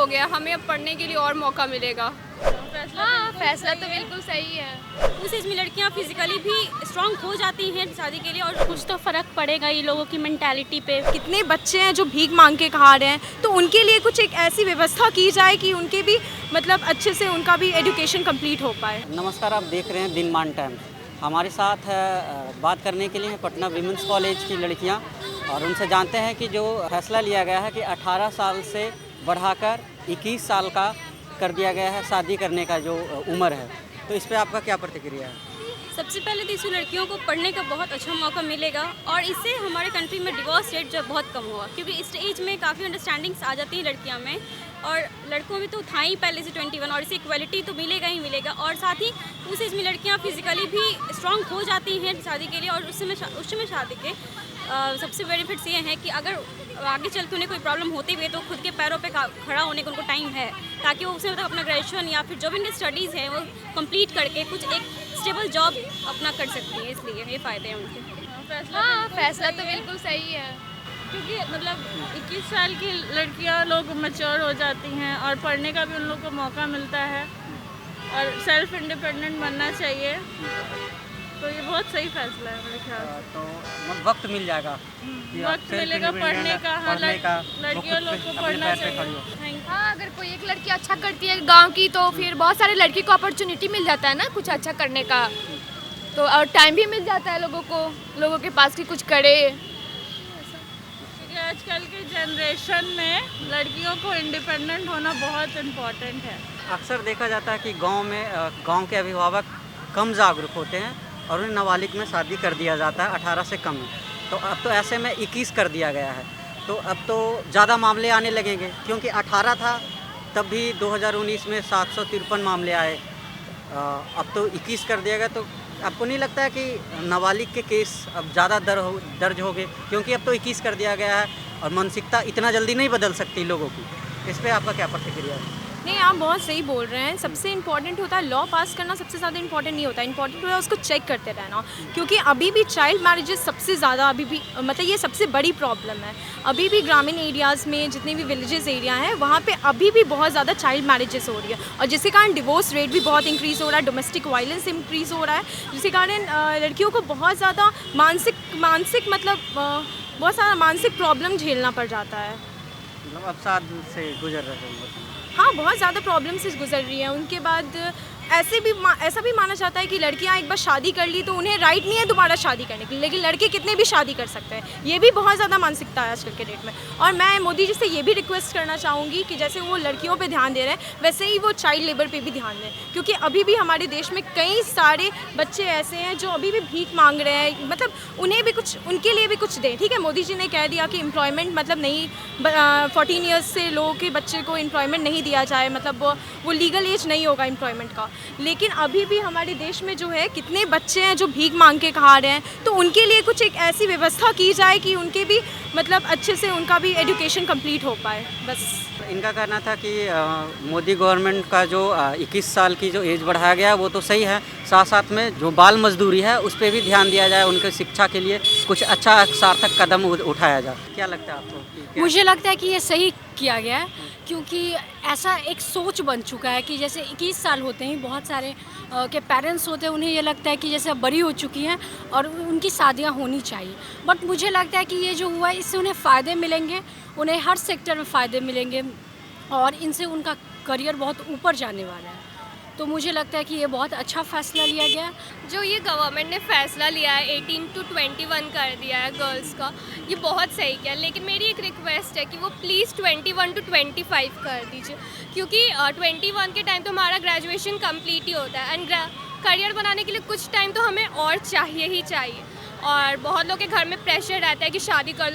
हो गया, हमें अब पढ़ने के लिए और मौका मिलेगा। हाँ, फैसला तो बिल्कुल सही है। उस एज में लड़कियां फिजिकली भी स्ट्रांग हो जाती हैं शादी के लिए, और कुछ तो फ़र्क पड़ेगा ये लोगों की मेंटालिटी पे। कितने बच्चे हैं जो भीख मांग के खा रहे हैं, तो उनके लिए कुछ एक ऐसी व्यवस्था की जाए कि उनके भी मतलब अच्छे से उनका भी एजुकेशन कंप्लीट हो पाए। नमस्कार, आप देख रहे हैं दिनमान टाइम्स। हमारे साथ बात करने के लिए पटना विमेंस कॉलेज की लड़कियां, और उनसे जानते हैं कि जो फैसला लिया गया है कि 18 साल से बढ़ाकर 21 साल का कर दिया गया है शादी करने का जो उम्र है, तो इस पे आपका क्या प्रतिक्रिया है? सबसे पहले तो इससे लड़कियों को पढ़ने का बहुत अच्छा मौका मिलेगा, और इससे हमारे कंट्री में डिवोर्स रेट जो बहुत कम हुआ, क्योंकि इस एज में काफ़ी अंडरस्टैंडिंग्स आ जाती हैं लड़कियां में, और लड़कों में तो था ही पहले से 21, और इसे इक्वलिटी तो मिलेगा ही मिलेगा। और साथ ही उस एज में लड़कियां फिजिकली भी स्ट्रांग हो जाती हैं शादी के लिए, और उस समय शादी के सबसे बेनिफिट्स ये हैं कि अगर आगे चल के उन्हें कोई प्रॉब्लम होती भी है तो खुद के पैरों पे खड़ा होने का उनको टाइम है, ताकि वो उसमें मतलब अपना ग्रेजुएशन या फिर जो भी उनकी स्टडीज़ है वो कंप्लीट करके कुछ एक स्टेबल जॉब अपना कर सकती है। इसलिए ये फ़ायदे हैं उनके। हाँ, फैसला तो बिल्कुल सही है, क्योंकि मतलब 21 साल की लड़कियां लोग मैच्योर हो जाती हैं और पढ़ने का भी उन लोग को मौका मिलता है, और सेल्फ इंडिपेंडेंट बनना चाहिए, तो ये बहुत सही फैसला है मेरे ख्याल से। तो वक्त मिल जाएगा कि आप वक्त मिलेगा पढ़ने का, हाँ, लड़कियों लोग को पढ़ना चाहिए। हाँ, अगर कोई एक लड़की अच्छा करती है गांव की, तो फिर बहुत सारे लड़की को अपॉर्चुनिटी मिल जाता है ना कुछ अच्छा करने का, तो और टाइम भी मिल जाता है लोगों के पास कि कुछ करे। क्योंकि आजकल के जनरेशन में लड़कियों को इंडिपेंडेंट होना बहुत इम्पोर्टेंट है। अक्सर देखा जाता है कि गांव के अभिभावक कम जागरूक होते हैं और उन्हें नाबालिग में शादी कर दिया जाता है 18 से कम में। तो अब तो ऐसे में 21 कर दिया गया है, तो अब तो ज़्यादा मामले आने लगेंगे, क्योंकि 18 था तब भी 2019 में 753 मामले आए, अब तो 21 कर दिया गया। तो आपको नहीं लगता है कि नाबालिग के केस अब ज़्यादा दर्ज हो गए, क्योंकि अब तो 21 कर दिया गया है और मानसिकता इतना जल्दी नहीं बदल सकती लोगों की? इस पर आपका क्या प्रतिक्रिया है? नहीं, आप बहुत सही बोल रहे हैं। सबसे इम्पॉर्टेंट होता है लॉ पास करना, सबसे ज़्यादा इम्पॉर्टेंट नहीं होता। इम्पॉर्टेंट होता है उसको चेक करते रहना, क्योंकि अभी भी चाइल्ड मैरिजेस सबसे ज़्यादा अभी भी मतलब ये सबसे बड़ी प्रॉब्लम है। अभी भी ग्रामीण एरियाज़ में जितने भी विलेजेस एरिया हैं वहाँ पे अभी भी बहुत ज़्यादा चाइल्ड मैरिजेस हो रही है, और जिसके कारण डिवोर्स रेट भी बहुत इंक्रीज़ हो रहा है, डोमेस्टिक वायलेंस इंक्रीज़ हो रहा है, जिसके कारण लड़कियों को बहुत ज़्यादा मानसिक मतलब बहुत सारा मानसिक प्रॉब्लम झेलना पड़ जाता है। मतलब अब साथ से गुजर रहे हैं। हाँ, बहुत ज़्यादा प्रॉब्लम से गुजर रही है। उनके बाद ऐसा भी माना जाता है कि लड़कियां एक बार शादी कर ली तो उन्हें राइट नहीं है दोबारा शादी करने के लिए, लेकिन लड़के कितने भी शादी कर सकते हैं। ये भी बहुत ज़्यादा मानसिकता है आजकल के डेट में। और मैं मोदी जी से ये भी रिक्वेस्ट करना चाहूँगी कि जैसे वो लड़कियों पे ध्यान दे रहे हैं, वैसे ही वो चाइल्ड लेबर पे भी ध्यान दें, क्योंकि अभी भी हमारे देश में कई सारे बच्चे ऐसे हैं जो अभी भी भीख मांग रहे हैं। मतलब उन्हें भी कुछ, उनके लिए भी कुछ दें। ठीक है, मोदी जी ने कह दिया कि एम्प्लॉयमेंट मतलब नहीं, 14 ईयर्स से लोगों के बच्चे को एम्प्लॉयमेंट नहीं दिया जाए, मतलब वो लीगल एज नहीं होगा एम्प्लॉयमेंट का। लेकिन अभी भी हमारे देश में जो है कितने बच्चे हैं जो भीख मांग के खा रहे हैं, तो उनके लिए कुछ एक ऐसी व्यवस्था की जाए कि उनके भी मतलब अच्छे से उनका भी एजुकेशन कंप्लीट हो पाए। बस इनका कहना था कि मोदी गवर्नमेंट का जो 21 साल की जो एज बढ़ाया गया वो तो सही है, साथ साथ में जो बाल मजदूरी है उस पर भी ध्यान दिया जाए, उनके शिक्षा के लिए कुछ अच्छा सार्थक कदम उठाया जाए। क्या लगता है आपको? मुझे लगता है कि ये सही किया गया है, क्योंकि ऐसा एक सोच बन चुका है कि जैसे 21 साल होते हैं, बहुत सारे के पेरेंट्स होते हैं, उन्हें ये लगता है कि जैसे अब बड़ी हो चुकी हैं और उनकी शादियां होनी चाहिए। बट मुझे लगता है कि ये जो हुआ है इससे उन्हें फ़ायदे मिलेंगे, उन्हें हर सेक्टर में फ़ायदे मिलेंगे, और इनसे उनका करियर बहुत ऊपर जाने वाला है। तो मुझे लगता है कि ये बहुत अच्छा फ़ैसला लिया गया। जो ये गवर्नमेंट ने फैसला लिया है 18 to 21 कर दिया है गर्ल्स का, ये बहुत सही किया। लेकिन मेरी एक रिक्वेस्ट है कि वो प्लीज़ 21 to 25 कर दीजिए, क्योंकि 21 के टाइम तो हमारा ग्रेजुएशन कंप्लीट ही होता है, एंड करियर बनाने के लिए कुछ टाइम तो हमें और चाहिए ही चाहिए। और बहुत लोग के घर में प्रेशर रहता है कि शादी कर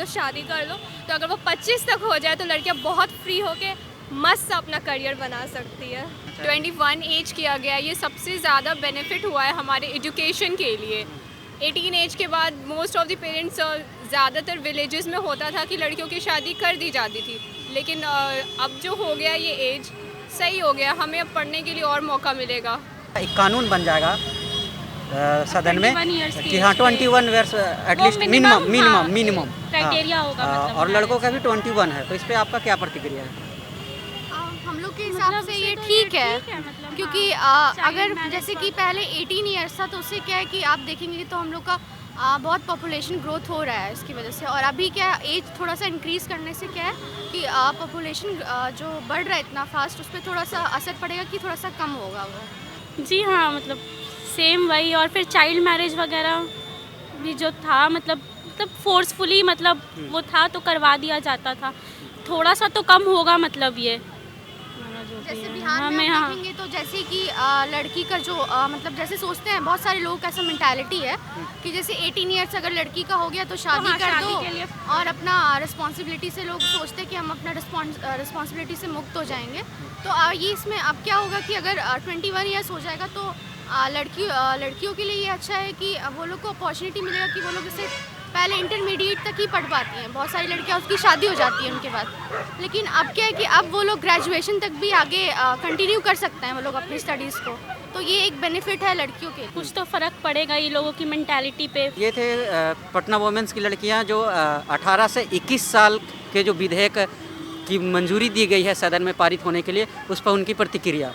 लो, तो अगर वो 25 तक हो जाए तो लड़कियाँ बहुत फ्री होके मस्त अपना करियर बना सकती है। 21 एज किया गया, ये सबसे ज़्यादा बेनिफिट हुआ है हमारे एजुकेशन के लिए। 18 एज के बाद मोस्ट ऑफ द पेरेंट्स, ज़्यादातर विलेजेस में होता था कि लड़कियों की शादी कर दी जाती थी, लेकिन अब जो हो गया ये एज सही हो गया, हमें अब पढ़ने के लिए और मौका मिलेगा। एक कानून बन जाएगा सदन में 21 years कि हाँ 21 ईयर्स एटलीस्ट मिनिमम क्राइटेरिया होगा, मतलब और लड़कों का भी 21 है, तो इस पर आपका क्या प्रतिक्रिया है? लोग के हिसाब मतलब से इससे ये तो ठीक है, मतलब क्योंकि हाँ, अगर child marriage जैसे का- कि पहले 18 ईयर्स था तो उससे क्या है कि आप देखेंगे तो हम लोग का बहुत पॉपुलेशन ग्रोथ हो रहा है इसकी वजह से, और अभी क्या एज थोड़ा सा इंक्रीज़ करने से क्या है कि पॉपुलेशन जो बढ़ रहा है इतना फास्ट, उस पर थोड़ा सा असर पड़ेगा कि थोड़ा सा कम होगा वो। जी हाँ, मतलब सेम वही। और फिर चाइल्ड मैरिज वगैरह भी जो था, मतलब फोर्सफुली मतलब वो था तो करवा दिया जाता था। थोड़ा सा तो कम होगा मतलब ये जो भी जैसे है। बिहार में हमें आप हाँ देखेंगे तो जैसे कि लड़की का जो मतलब जैसे सोचते हैं बहुत सारे लोगों का ऐसा मेंटालिटी है कि जैसे 18 ईयर्स अगर लड़की का हो गया तो शादी हाँ, कर शादी दो, के लिए- और अपना रिस्पॉन्सिबिलिटी से लोग सोचते हैं कि हम अपना रिस्पॉन्सिबिलिटी से मुक्त हो जाएंगे। तो ये इसमें अब क्या होगा कि अगर 21 ईयर्स हो जाएगा तो लड़कियों के लिए ये अच्छा है कि वो लोग को अपॉर्चुनिटी मिलेगा कि वो लोग जैसे पहले इंटरमीडिएट तक ही पढ़ पाती हैं, बहुत सारी लड़कियां उसकी शादी हो जाती है उनके बाद, लेकिन अब क्या है कि अब वो लोग ग्रेजुएशन तक भी आगे कंटिन्यू कर सकते हैं वो लोग अपनी स्टडीज़ को, तो ये एक बेनिफिट है लड़कियों के। कुछ तो फ़र्क पड़ेगा ये लोगों की मेंटालिटी पे। ये थे पटना वुमेंस की लड़कियां जो 18 से 21 साल के जो विधेयक की मंजूरी दी गई है सदन में पारित होने के लिए, उस पर उनकी प्रतिक्रिया।